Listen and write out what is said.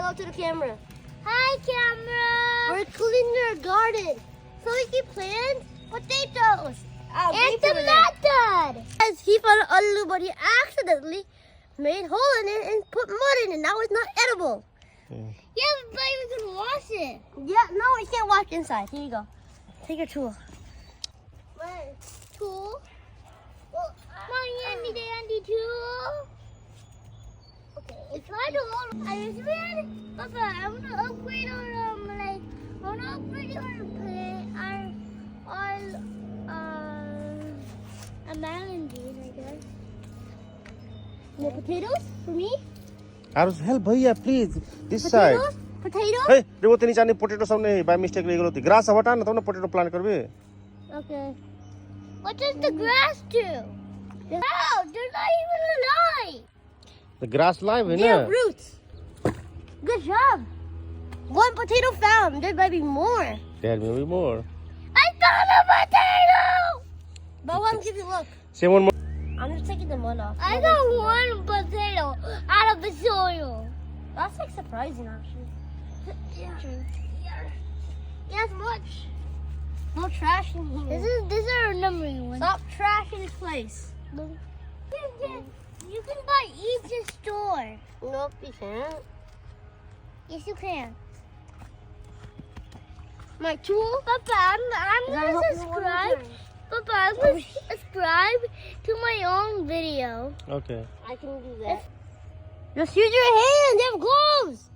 hello to the camera. Hi, camera. We're cleaning our garden. So we can plant potatoes. And tomatoes. As he found a little but he accidentally made a hole in it and put mud in it. Now it's not edible. Yeah, but we can wash it. Yeah, no, we can't walk inside. Here you go. Take your tool. What? Tool? Mommy, Andy, tool. Okay. It's hard to hold. I just read, Papa, I want to upgrade our, I want to upgrade our melon juice, I guess. More potatoes for me? Arus, help bhaiya, please. This side. Potatoes? Hey, देखो तेरी जाने potato सामने by mistake ले गलो थी. Grass हटा ना तो ना potato plant करबे. Okay. What does the grass do? Wow, they're not even alive. The grass live है They ना. have roots. Good job. One potato found. There might be more. There may be more. I found a potato. But one, give you a look. Say one more. I'm just taking the mud off. I got one potato out of the soil. That's like surprising, actually. Yeah. Yes, much. No trash in here. This is our number one. Stop trashing this place. You can buy each store. Nope, you can't. Yes, you can. My tool? Papa, I'm Gotta gonna help me subscribe. one Papa, I'm gonna subscribe to my own video. Okay. I can do that. Just use your hands. They have gloves.